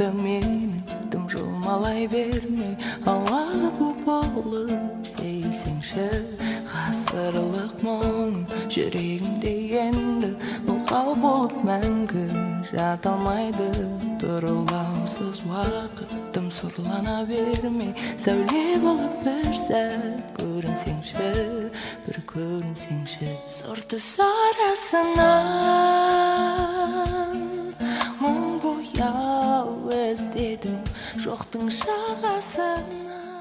da meni dım жылмалай бермей ауаға bu болып сейсеңші ғасырлық мұңым жүрегімде енді бұлғау болып мәңгі жата алмайды тұрылаусыз уақытым сұрлана бермей сәуле болып бір сәт көрінсеңші бір көрінсеңші сұрты сарасынан мың бояу іздедім жоқтың жағасынан